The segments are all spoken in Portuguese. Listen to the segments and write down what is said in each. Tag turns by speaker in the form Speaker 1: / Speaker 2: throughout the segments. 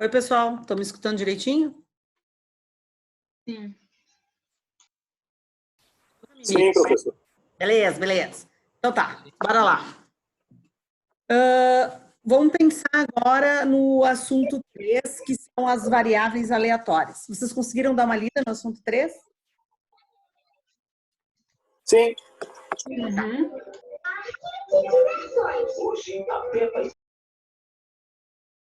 Speaker 1: Oi, pessoal. Estão me escutando direitinho?
Speaker 2: Sim.
Speaker 3: Sim, professor.
Speaker 1: Beleza, beleza. Então tá, bora lá. Vamos pensar agora no assunto 3, que são as variáveis aleatórias. Vocês conseguiram dar uma lida no assunto 3?
Speaker 3: Sim.
Speaker 2: Uhum.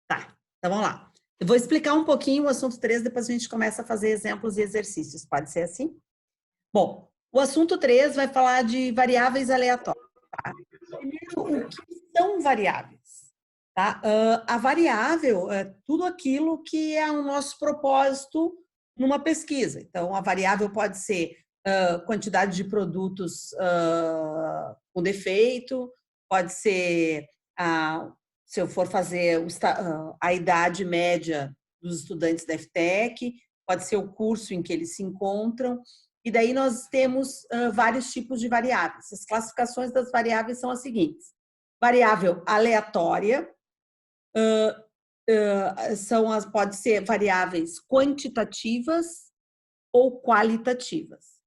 Speaker 1: Tá, então vamos lá. Eu vou explicar um pouquinho o assunto 3, depois a gente começa a fazer exemplos e exercícios. Pode ser assim? Bom, o assunto 3 vai falar de variáveis aleatórias. Tá? Primeiro, o que são variáveis? Tá? A variável é tudo aquilo que é o nosso propósito numa pesquisa. Então, a variável pode ser quantidade de produtos com defeito, pode ser, se eu for fazer a idade média dos estudantes da FTEC, pode ser o curso em que eles se encontram, e daí nós temos vários tipos de variáveis. As classificações das variáveis são as seguintes: variável aleatória, pode ser variáveis quantitativas ou qualitativas.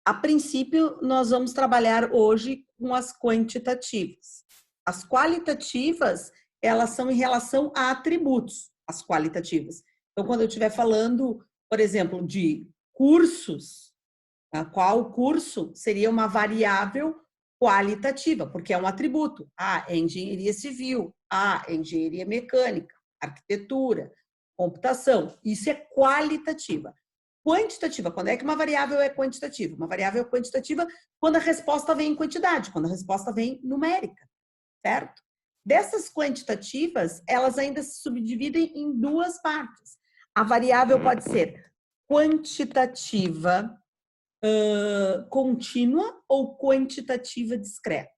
Speaker 1: A princípio, nós vamos trabalhar hoje com as quantitativas. As qualitativas, elas são em relação a atributos, as qualitativas. Então, quando eu estiver falando, por exemplo, de cursos, qual curso seria uma variável qualitativa, porque é um atributo. É engenharia civil, é engenharia mecânica, arquitetura, computação. Isso é qualitativa. Quantitativa, quando é que uma variável é quantitativa? Uma variável é quantitativa quando a resposta vem em quantidade, quando a resposta vem numérica, certo? Dessas quantitativas, elas ainda se subdividem em duas partes. A variável pode ser quantitativa contínua ou quantitativa discreta.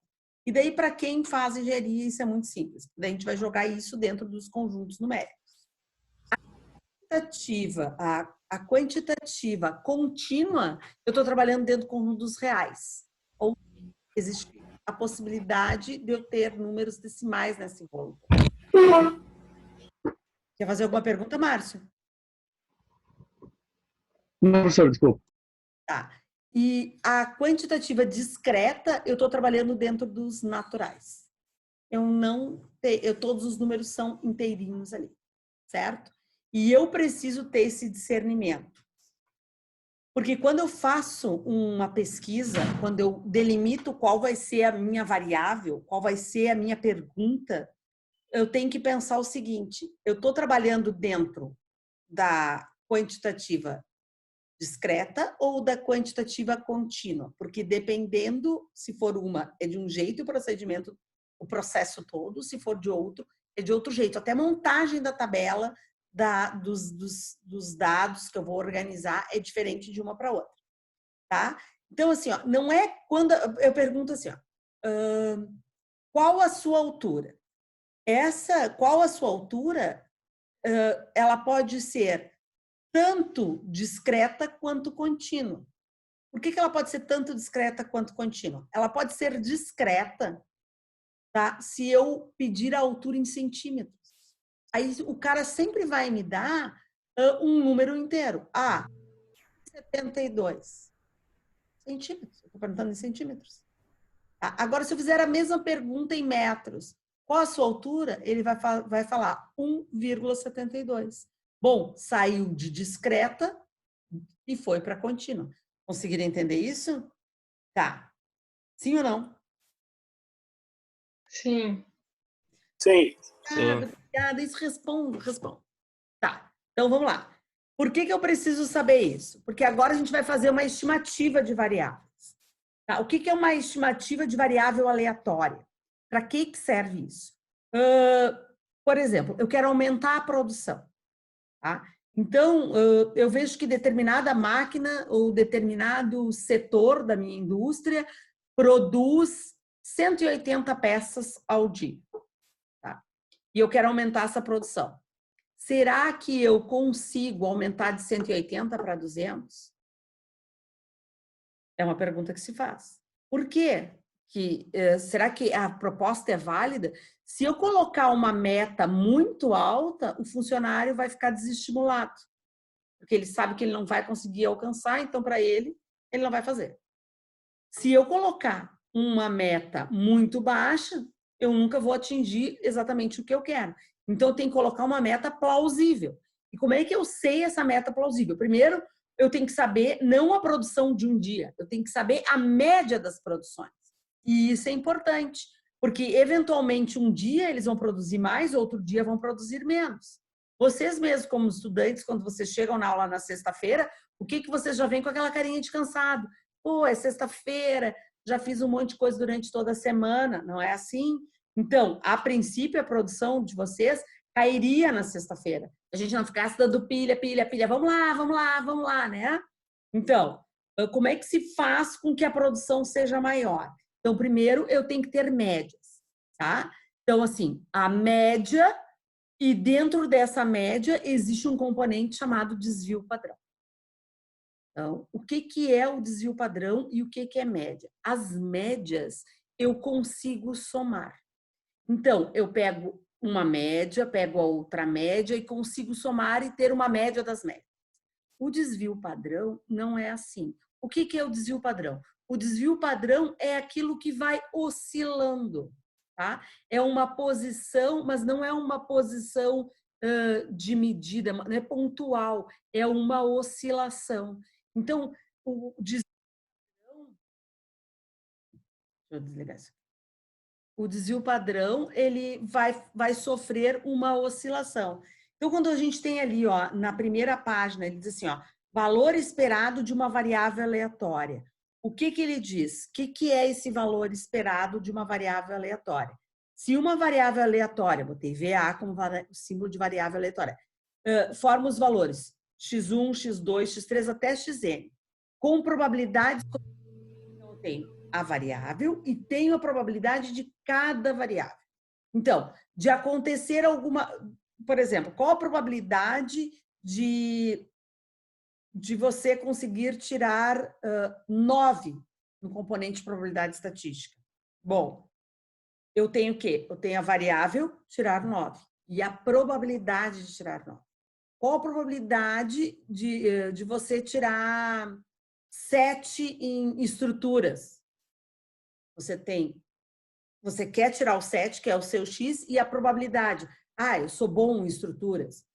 Speaker 1: E daí, para quem faz engenharia, isso é muito simples. Daí a gente vai jogar isso dentro dos conjuntos numéricos. A quantitativa contínua, eu estou trabalhando dentro do conjunto dos reais. Ou existe a possibilidade de eu ter números decimais nesse encontro. Quer fazer alguma pergunta, Márcio?
Speaker 3: Não, professor, desculpa.
Speaker 1: Tá. E a quantitativa discreta, eu estou trabalhando dentro dos naturais. Todos os números são inteirinhos ali, certo? E eu preciso ter esse discernimento. Porque quando eu faço uma pesquisa, quando eu delimito qual vai ser a minha variável, qual vai ser a minha pergunta, eu tenho que pensar o seguinte: eu estou trabalhando dentro da quantitativa discreta ou da quantitativa contínua, porque dependendo, se for uma, é de um jeito o procedimento, o processo todo, se for de outro, é de outro jeito. Até a montagem da tabela dos dados que eu vou organizar é diferente de uma para outra, tá? Então, assim, ó, não é quando eu pergunto assim, ó, qual a sua altura? Qual a sua altura, ela pode ser tanto discreta quanto contínua. Por que ela pode ser tanto discreta quanto contínua? Ela pode ser discreta, tá? Se eu pedir a altura em centímetros. Aí o cara sempre vai me dar um número inteiro. 72 centímetros. Eu estou perguntando em centímetros. Tá? Agora, se eu fizer a mesma pergunta em metros, qual a sua altura? Ele vai falar 1,72. Bom, saiu de discreta e foi para contínua. Conseguiram entender isso? Tá. Sim ou não?
Speaker 2: Sim.
Speaker 3: Sim.
Speaker 1: Obrigada. Isso responde. Tá. Então, vamos lá. Por que eu preciso saber isso? Porque agora a gente vai fazer uma estimativa de variáveis. Tá? O que é uma estimativa de variável aleatória? Para que serve isso? Por exemplo, eu quero aumentar a produção. Tá? Então, eu vejo que determinada máquina ou determinado setor da minha indústria produz 180 peças ao dia. Tá? E eu quero aumentar essa produção. Será que eu consigo aumentar de 180 para 200? É uma pergunta que se faz. Por quê? será que a proposta é válida? Se eu colocar uma meta muito alta, o funcionário vai ficar desestimulado, porque ele sabe que ele não vai conseguir alcançar, então, para ele não vai fazer. Se eu colocar uma meta muito baixa, eu nunca vou atingir exatamente o que eu quero. Então, eu tenho que colocar uma meta plausível. E como é que eu sei essa meta plausível? Primeiro, eu tenho que saber não a produção de um dia, eu tenho que saber a média das produções. E isso é importante, porque eventualmente um dia eles vão produzir mais, outro dia vão produzir menos. Vocês mesmos, como estudantes, quando vocês chegam na aula na sexta-feira, o que vocês já vêm com aquela carinha de cansado? Pô, é sexta-feira, já fiz um monte de coisa durante toda a semana, não é assim? Então, a princípio, a produção de vocês cairia na sexta-feira. A gente não ficasse dando pilha, vamos lá, né? Então, como é que se faz com que a produção seja maior? Então, primeiro, eu tenho que ter médias, tá? Então, assim, a média, e dentro dessa média existe um componente chamado desvio padrão. Então, o que é o desvio padrão e o que é média? As médias eu consigo somar. Então, eu pego uma média, pego a outra média e consigo somar e ter uma média das médias. O desvio padrão não é assim. O que é o desvio padrão? O desvio padrão é aquilo que vai oscilando, tá? É uma posição, mas não é uma posição de medida, não é pontual, é uma oscilação. Então, o desvio padrão... Deixa eu desligar isso. O desvio padrão, ele vai sofrer uma oscilação. Então, quando a gente tem ali, ó, na primeira página, ele diz assim, ó, valor esperado de uma variável aleatória. O que ele diz? O que é esse valor esperado de uma variável aleatória? Se uma variável aleatória, botei VA como símbolo de variável aleatória, forma os valores x1, x2, x3 até xn, com probabilidades, então eu tenho a variável e tenho a probabilidade de cada variável. Então, de acontecer alguma... Por exemplo, qual a probabilidade de você conseguir tirar 9 no componente de probabilidade estatística? Bom, eu tenho o quê? Eu tenho a variável tirar 9 e a probabilidade de tirar 9. Qual a probabilidade de você tirar 7 em estruturas? Você quer tirar o 7, que é o seu X, e a probabilidade. Eu sou bom em estruturas,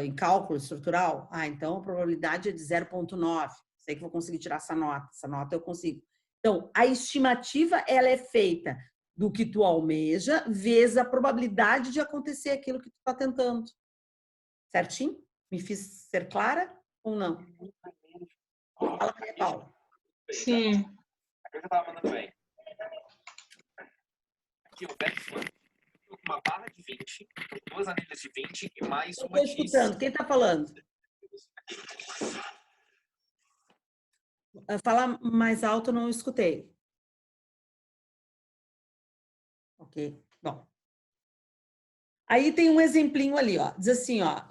Speaker 1: em cálculo estrutural. Então a probabilidade é de 0,9. Sei que vou conseguir tirar essa nota eu consigo. Então, a estimativa, ela é feita do que tu almeja, vezes a probabilidade de acontecer aquilo que tu está tentando. Certinho? Me fiz ser clara ou não? Fala, Maria Paula.
Speaker 2: Sim.
Speaker 3: Eu já estava mandando bem. Aqui o verso uma barra de 20, duas anilhas de 20 e mais uma
Speaker 1: X. Estou escutando. Quem está falando? Fala mais alto, não escutei. Ok, bom. Aí tem um exemplinho ali, ó. Diz assim, ó,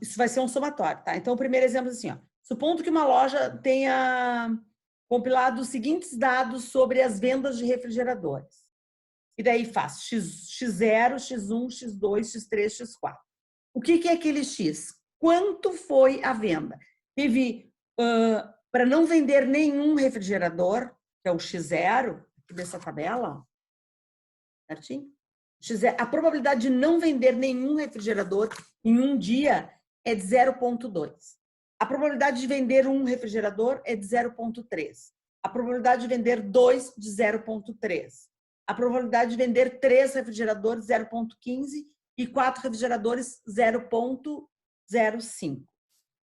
Speaker 1: isso vai ser um somatório, tá? Então, o primeiro exemplo é assim, ó. Supondo que uma loja tenha compilado os seguintes dados sobre as vendas de refrigeradores. E daí faz X0, X1, X2, X3, X4. O que é aquele X? Quanto foi a venda? Teve, para não vender nenhum refrigerador, que é o X0, aqui dessa tabela, certinho? A probabilidade de não vender nenhum refrigerador em um dia é de 0,2. A probabilidade de vender um refrigerador é de 0,3. A probabilidade de vender 2 de 0,3. A probabilidade de vender 3 refrigeradores, 0,15, e 4 refrigeradores, 0,05.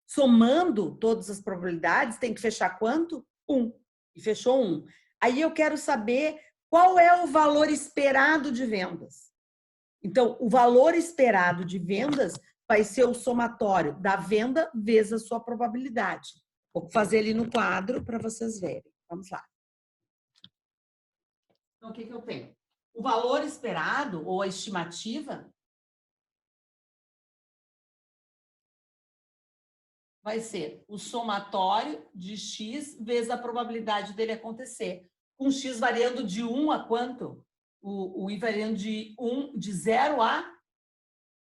Speaker 1: Somando todas as probabilidades, tem que fechar quanto? 1. E fechou 1. Aí eu quero saber qual é o valor esperado de vendas. Então, o valor esperado de vendas vai ser o somatório da venda vezes a sua probabilidade. Vou fazer ali no quadro para vocês verem. Vamos lá. Então, o que eu tenho? O valor esperado, ou a estimativa, vai ser o somatório de X vezes a probabilidade dele acontecer. com X variando de 1 a quanto? O Y variando de 0 a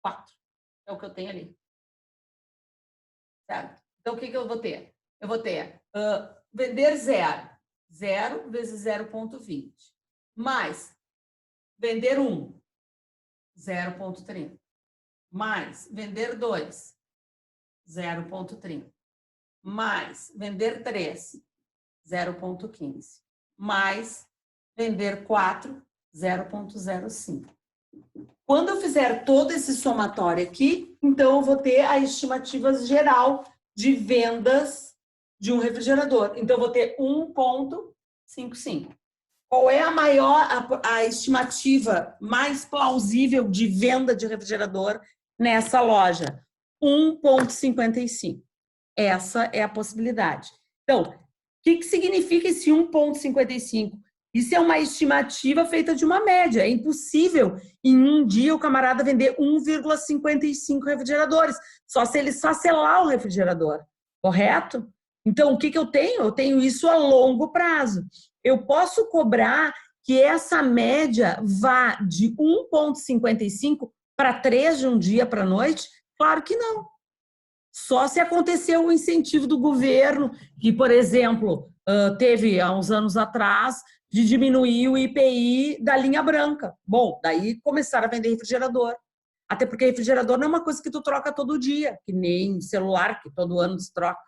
Speaker 1: 4. É o que eu tenho ali. Certo? Então, o que eu vou ter? Eu vou ter vender 0. 0 vezes 0,20. Mais vender 1. 0,30. Mais vender 2. 0,30. Mais vender 3. 0,15. Mais vender 4. 0,05. Quando eu fizer todo esse somatório aqui, então eu vou ter a estimativa geral de vendas de um refrigerador. Então eu vou ter 1,55. Qual é a estimativa mais plausível de venda de refrigerador nessa loja? 1,55. Essa é a possibilidade. Então, o que significa esse 1,55? Isso é uma estimativa feita de uma média. É impossível, em um dia, o camarada vender 1,55 refrigeradores. Só se ele esfacelar o refrigerador. Correto? Então, o que eu tenho? Eu tenho isso a longo prazo. Eu posso cobrar que essa média vá de 1,55 para 3 de um dia para a noite? Claro que não. Só se aconteceu o incentivo do governo, que, por exemplo, teve há uns anos atrás, de diminuir o IPI da linha branca. Bom, daí começaram a vender refrigerador. Até porque refrigerador não é uma coisa que tu troca todo dia, que nem celular, que todo ano se troca.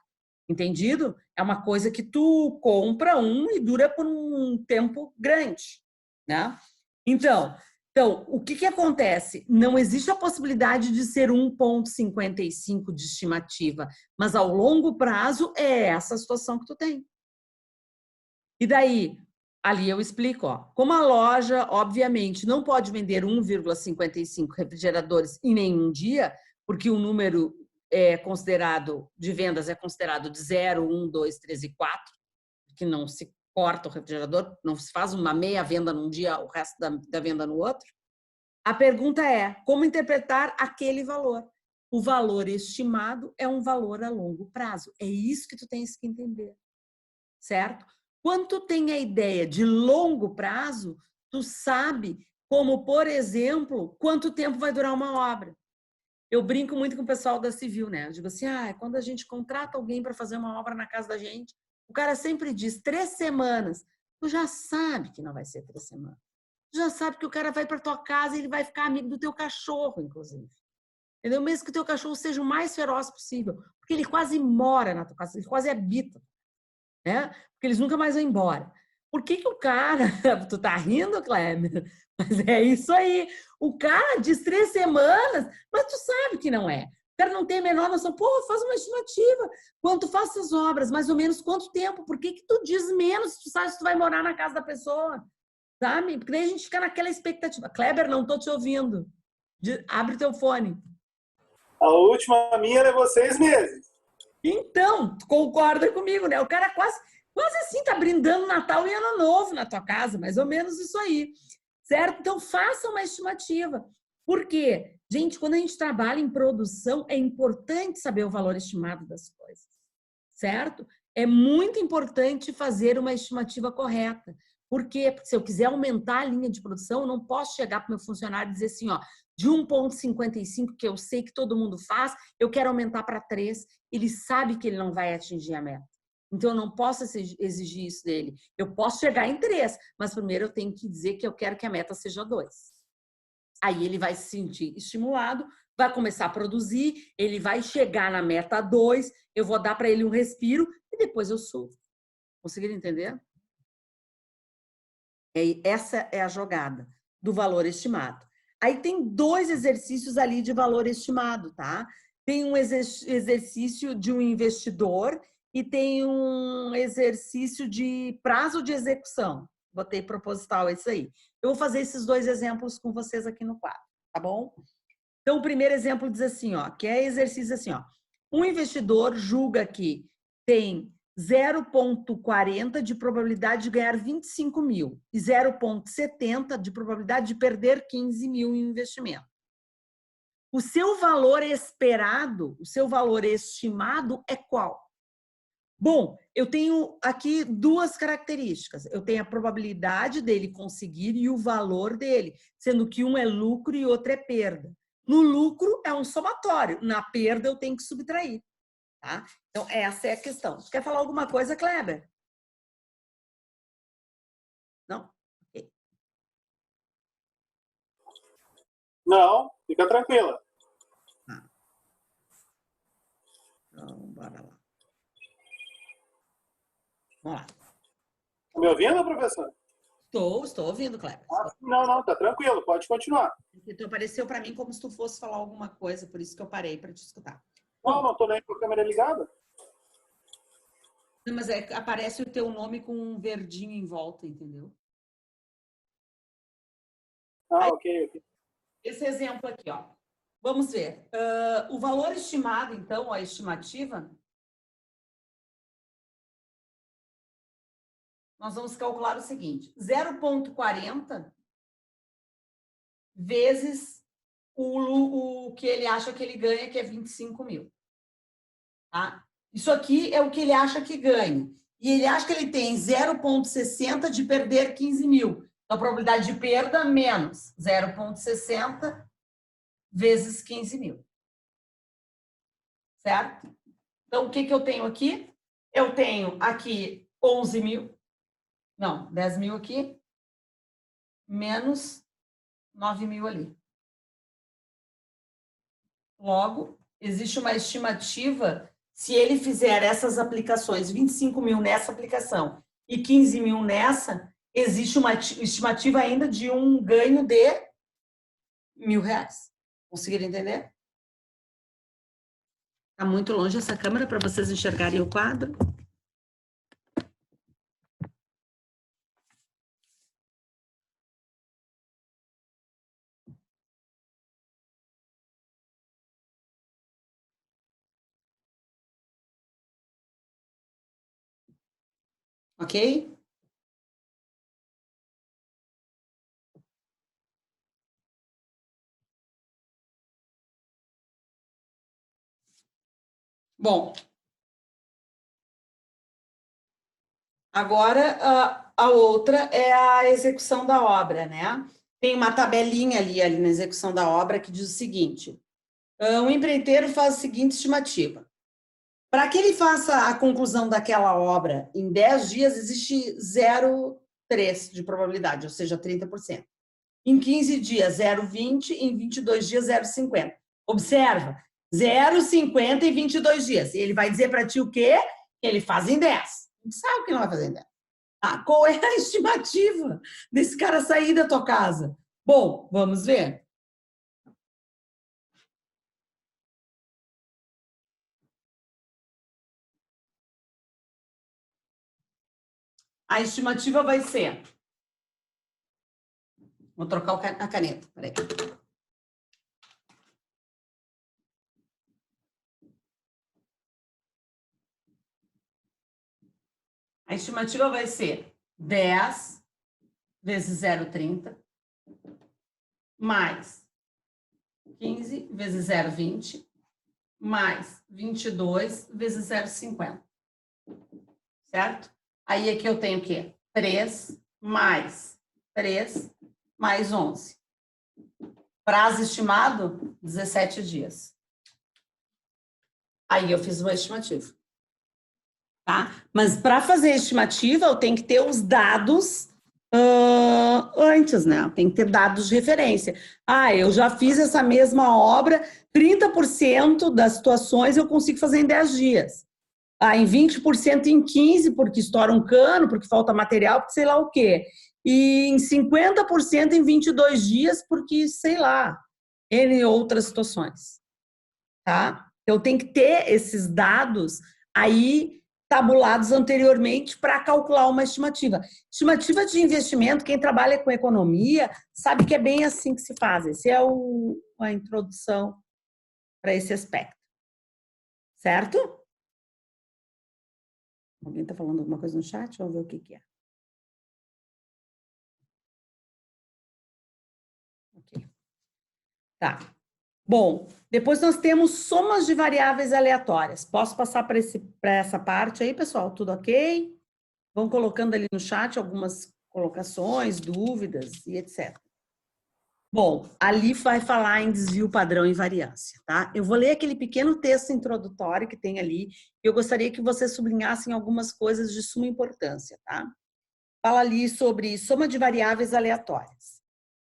Speaker 1: Entendido? É uma coisa que tu compra e dura por um tempo grande, né? Então, o que acontece? Não existe a possibilidade de ser 1,55 de estimativa, mas ao longo prazo é essa situação que tu tem. E daí, ali eu explico, ó, como a loja, obviamente, não pode vender 1,55 refrigeradores em nenhum dia, porque o número considerado de vendas é considerado de 0, 1, 2, 3 e 4, que não se corta o refrigerador, não se faz uma meia venda num dia, o resto da venda no outro. A pergunta é, como interpretar aquele valor? O valor estimado é um valor a longo prazo. É isso que tu tens que entender, certo? Quando tu tem a ideia de longo prazo, tu sabe como, por exemplo, quanto tempo vai durar uma obra. Eu brinco muito com o pessoal da Civil, né? Eu digo assim, quando a gente contrata alguém para fazer uma obra na casa da gente, o cara sempre diz 3 semanas. Tu já sabe que não vai ser 3 semanas. Tu já sabe que o cara vai para tua casa e ele vai ficar amigo do teu cachorro, inclusive. Entendeu? Mesmo que o teu cachorro seja o mais feroz possível. Porque ele quase mora na tua casa, ele quase habita. Né? Porque eles nunca mais vão embora. Por que o cara... Tu tá rindo, Kleber? Mas é isso aí. O cara diz 3 semanas, mas tu sabe que não é. O cara não tem a menor noção. Pô, faz uma estimativa. Quando tu faz essas obras, mais ou menos quanto tempo? Por que tu diz menos se tu sabe se tu vai morar na casa da pessoa? Sabe? Porque daí a gente fica naquela expectativa. Kleber, não tô te ouvindo. Abre teu fone.
Speaker 4: A última minha levou 6 meses.
Speaker 1: Então, tu concorda comigo, né? O cara quase assim tá brindando Natal e Ano Novo na tua casa, mais ou menos isso aí, certo? Então, faça uma estimativa. Por quê? Gente, quando a gente trabalha em produção, é importante saber o valor estimado das coisas, certo? É muito importante fazer uma estimativa correta. Por quê? Porque se eu quiser aumentar a linha de produção, eu não posso chegar para o meu funcionário e dizer assim, ó, de 1,55, que eu sei que todo mundo faz, eu quero aumentar para 3. Ele sabe que ele não vai atingir a meta. Então, eu não posso exigir isso dele. Eu posso chegar em 3, mas primeiro eu tenho que dizer que eu quero que a meta seja 2. Aí ele vai se sentir estimulado, vai começar a produzir, ele vai chegar na meta 2, eu vou dar para ele um respiro e depois eu subo. Conseguiram entender? Essa é a jogada do valor estimado. Aí tem 2 exercícios ali de valor estimado, tá? Tem um exercício de um investidor e tem um exercício de prazo de execução. Botei proposital isso aí. Eu vou fazer esses 2 exemplos com vocês aqui no quadro, tá bom? Então, o primeiro exemplo diz assim, ó, que é exercício assim, ó. Um investidor julga que tem 0,40 de probabilidade de ganhar 25 mil e 0,70 de probabilidade de perder 15 mil em investimento. O seu valor esperado, o seu valor estimado é qual? Bom, eu tenho aqui duas características. Eu tenho a probabilidade dele conseguir e o valor dele, sendo que um é lucro e outro é perda. No lucro é um somatório, na perda eu tenho que subtrair. Tá? Então, essa é a questão. Você quer falar alguma coisa, Kleber? Não? Ok.
Speaker 4: Não, fica tranquila.
Speaker 1: Então, bora lá. Vamos lá.
Speaker 4: Tá me ouvindo, professor?
Speaker 1: Estou ouvindo, Kleber.
Speaker 4: Não, tá tranquilo, pode continuar.
Speaker 1: Então, apareceu para mim como se tu fosse falar alguma coisa, por isso que eu parei para te escutar.
Speaker 4: Não tô nem com a câmera ligada.
Speaker 1: Não, mas aparece o teu nome com um verdinho em volta, entendeu?
Speaker 4: Ok.
Speaker 1: Esse exemplo aqui, ó. Vamos ver. O valor estimado, então, a estimativa, nós vamos calcular o seguinte: 0,40 vezes o que ele acha que ele ganha, que é 25 mil. Tá? Isso aqui é o que ele acha que ganha. E ele acha que ele tem 0,60 de perder 15 mil. Então, a probabilidade de perda menos 0,60 vezes 15 mil. Certo? Então, o que eu tenho aqui? Eu tenho aqui 11 mil. Não, 10 mil aqui. Menos 9 mil ali. Logo, existe uma estimativa, se ele fizer essas aplicações, 25 mil nessa aplicação e 15 mil nessa, existe uma estimativa ainda de um ganho de R$1.000. Conseguiram entender? Está muito longe essa câmera para vocês enxergarem o quadro? Ok? Bom, agora a outra é a execução da obra, né? Tem uma tabelinha ali na execução da obra que diz o seguinte: o empreiteiro faz a seguinte estimativa. Para que ele faça a conclusão daquela obra em 10 dias, existe 0,3 de probabilidade, ou seja, 30%. Em 15 dias, 0,20. Em 22 dias, 0,50. Observa, 0,50 em 22 dias. E ele vai dizer para ti o quê? Que ele faz em 10. A gente sabe que não vai fazer em 10. Qual é a estimativa desse cara sair da tua casa? Bom, vamos ver. A estimativa vai ser... Vou trocar a caneta, peraí. A estimativa vai ser 10 vezes 0,30 mais 15 vezes 0,20 mais 22 vezes 0,50. Certo? Aí aqui eu tenho o quê? 3 mais 3 mais 11. Prazo estimado, 17 dias. Aí eu fiz uma estimativa. Tá? Mas para fazer a estimativa, eu tenho que ter os dados antes, né? Tem que ter dados de referência. Eu já fiz essa mesma obra, 30% das situações eu consigo fazer em 10 dias. Em 20% em 15, porque estoura um cano, porque falta material, porque sei lá o quê. E em 50% em 22 dias, porque sei lá, N outras situações. Tá? Eu tenho que ter esses dados aí tabulados anteriormente para calcular uma estimativa. Estimativa de investimento, quem trabalha com economia sabe que é bem assim que se faz. Essa é a introdução para esse aspecto. Certo? Alguém está falando alguma coisa no chat? Vamos ver o que é. Ok. Tá. Bom, depois nós temos somas de variáveis aleatórias. Posso passar para essa parte aí, pessoal? Tudo ok? Vão colocando ali no chat algumas colocações, dúvidas e etc. Bom, ali vai falar em desvio padrão e variância, tá? Eu vou ler aquele pequeno texto introdutório que tem ali, e eu gostaria que vocês sublinhassem algumas coisas de suma importância, tá? Fala ali sobre soma de variáveis aleatórias.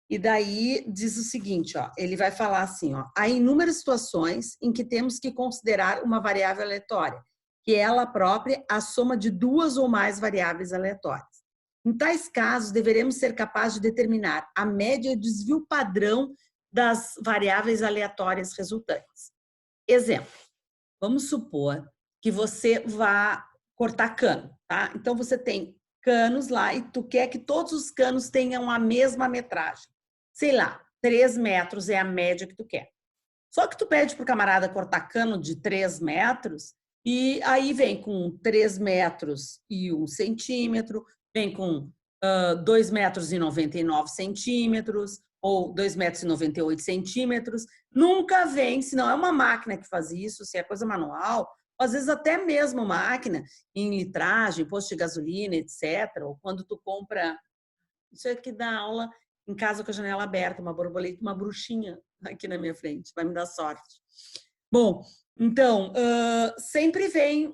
Speaker 1: E daí diz o seguinte, ó, ele vai falar assim, ó, há inúmeras situações em que temos que considerar uma variável aleatória, que é ela própria a soma de duas ou mais variáveis aleatórias. Em tais casos, deveremos ser capazes de determinar a média e o desvio padrão das variáveis aleatórias resultantes. Exemplo, vamos supor que você vá cortar cano, tá? Então, você tem canos lá e tu quer que todos os canos tenham a mesma metragem. Sei lá, 3 metros é a média que tu quer. Só que tu pede pro camarada cortar cano de 3 metros e aí vem com 3 metros e 1 centímetro, vem com 2 metros e 99 centímetros ou 2 metros e 98 centímetros. Nunca vem, se não é uma máquina que faz isso, se é coisa manual, às vezes até mesmo máquina em litragem, posto de gasolina, etc. Ou quando tu compra, isso é que dá aula em casa com a janela aberta, uma borboleta, uma bruxinha aqui na minha frente, vai me dar sorte. Bom, então, sempre vem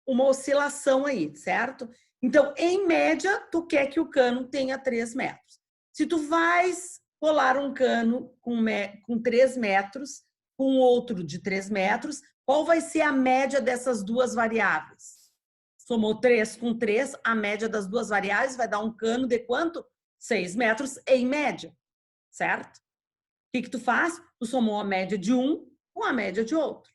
Speaker 1: uma oscilação aí, certo? Então, em média, tu quer que o cano tenha 3 metros. Se tu vais colar um cano com 3 metros, com outro de 3 metros, qual vai ser a média dessas duas variáveis? Somou 3 com 3, a média das duas variáveis vai dar um cano de quanto? 6 metros em média, certo? O que tu faz? Tu somou a média de um com a média de outro,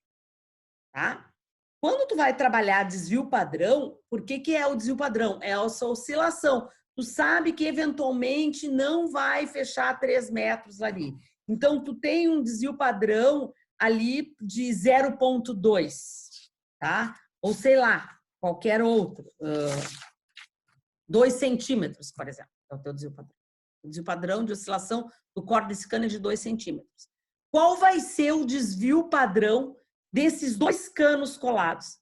Speaker 1: tá? Quando tu vai trabalhar desvio padrão, por que é o desvio padrão? É essa oscilação. Tu sabe que eventualmente não vai fechar 3 metros ali. Então, tu tem um desvio padrão ali de 0,2, tá? Ou sei lá, qualquer outro. 2 centímetros, por exemplo, é o teu desvio padrão. O desvio padrão de oscilação do corte desse cano é de 2 centímetros. Qual vai ser o desvio padrão desses 2 canos colados?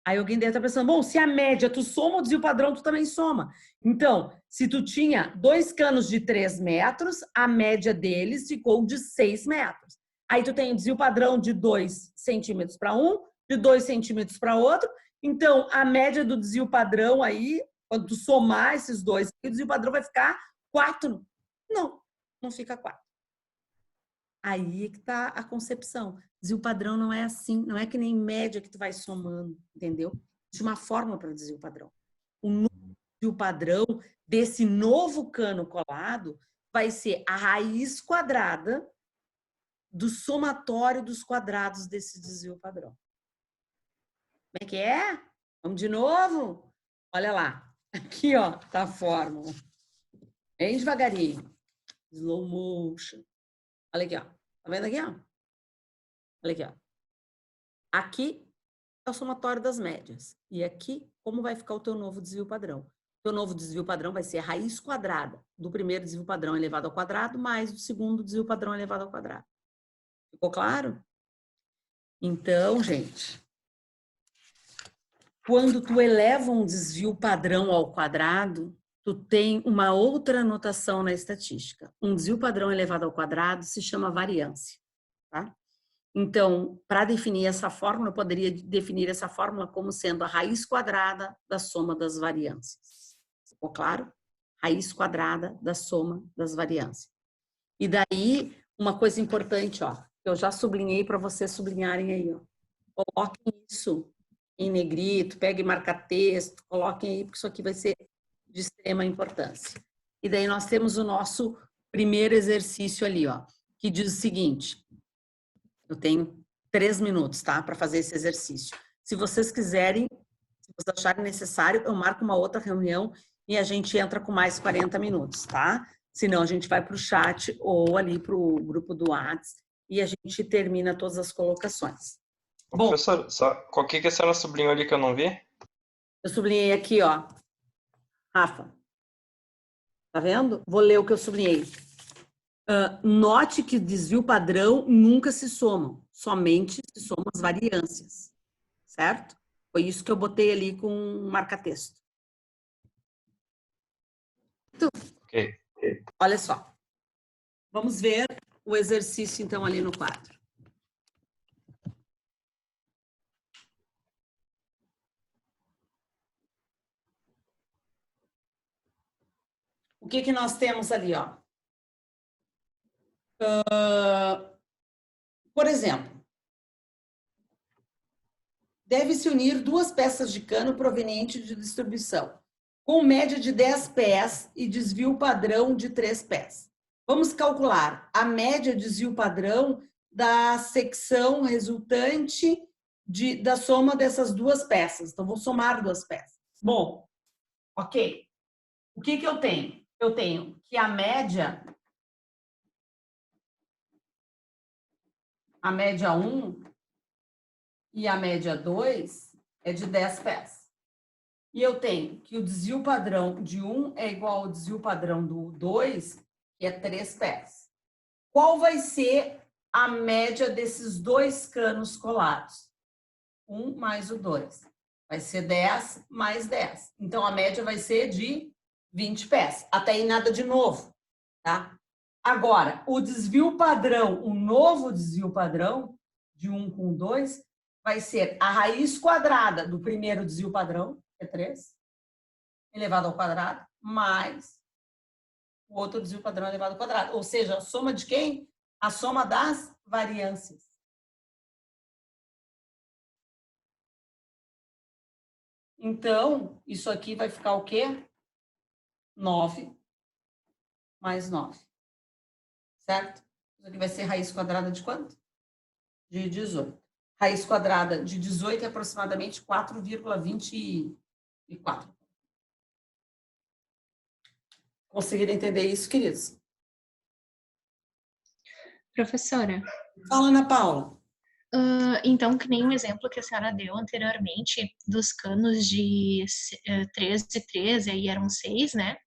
Speaker 1: Aí alguém deve estar pensando, bom, se a média tu soma o desvio padrão, tu também soma. Então, se tu tinha 2 canos de 3 metros, a média deles ficou de 6 metros. Aí tu tem o desvio padrão de 2 centímetros para um, de 2 centímetros para outro. Então, a média do desvio padrão aí, quando tu somar esses dois, o desvio padrão vai ficar 4. Não, não fica 4. Aí é que está a concepção. Desvio padrão não é assim, não é que nem média que tu vai somando, entendeu? Existe uma fórmula para desvio padrão. O desvio padrão desse novo cano colado vai ser a raiz quadrada do somatório dos quadrados desse desvio padrão. Como é que é? Vamos de novo? Olha lá. Aqui, ó, tá a fórmula. Bem devagarinho. Slow motion. Olha aqui, ó. Tá vendo aqui, ó? Olha aqui, ó. Aqui é o somatório das médias. E aqui, como vai ficar o teu novo desvio padrão? O teu novo desvio padrão vai ser a raiz quadrada do primeiro desvio padrão elevado ao quadrado mais o segundo desvio padrão elevado ao quadrado. Ficou claro? Então, gente, quando tu eleva um desvio padrão ao quadrado, tu tem uma outra notação na estatística. Um desvio padrão elevado ao quadrado se chama variância, tá? Então, para definir essa fórmula, eu poderia definir essa fórmula como sendo a raiz quadrada da soma das variâncias. Ficou claro? Raiz quadrada da soma das variâncias. E daí, uma coisa importante, ó, que eu já sublinhei para vocês sublinharem aí, ó. Coloquem isso em negrito, peguem marca-texto, coloquem aí, porque isso aqui vai ser de extrema importância. E daí nós temos o nosso primeiro exercício ali, ó, que diz o seguinte: eu tenho 3 minutos, tá, para fazer esse exercício. Se vocês quiserem, se vocês acharem necessário, eu marco uma outra reunião e a gente entra com mais 40 minutos, tá? Senão a gente vai para o chat ou ali para o grupo do WhatsApp e a gente termina todas as colocações.
Speaker 5: Bom, professor, só, qual que a senhora sublinhou ali que eu não vi?
Speaker 1: Eu sublinhei aqui, ó. Rafa. Tá vendo? Vou ler o que eu sublinhei. Note que desvio padrão nunca se somam, somente se somam as variâncias, certo? Foi isso que eu botei ali com um marca-texto.
Speaker 5: Ok.
Speaker 1: Olha só. Vamos ver o exercício, então, ali no quadro. O que nós temos ali, ó? Por exemplo, deve-se unir duas peças de cano provenientes de distribuição, com média de 10 pés e desvio padrão de 3 pés. Vamos calcular a média desvio padrão da secção resultante da soma dessas duas peças. Então, vou somar duas peças. Bom, ok. O que eu tenho? Eu tenho que a média 1 e a média 2 é de 10 pés. E eu tenho que o desvio padrão de 1 é igual ao desvio padrão do 2, que é 3 pés. Qual vai ser a média desses dois canos colados? 1 mais o 2. Vai ser 10 mais 10. Então, a média vai ser de 20 pés. Até aí nada de novo, tá? Agora, o desvio padrão, o novo desvio padrão de 1 com 2, vai ser a raiz quadrada do primeiro desvio padrão, que é 3, elevado ao quadrado, mais o outro desvio padrão elevado ao quadrado. Ou seja, a soma de quem? A soma das variâncias. Então, isso aqui vai ficar o quê? 9 mais 9. Certo? Isso aqui vai ser raiz quadrada de quanto? De 18. Raiz quadrada de 18 é aproximadamente 4,24. Conseguiram entender isso, queridos?
Speaker 2: Professora,
Speaker 1: Fala, Ana Paula.
Speaker 2: então, que nem o exemplo que a senhora deu anteriormente dos canos de 3 e 3, e aí eram 6, né?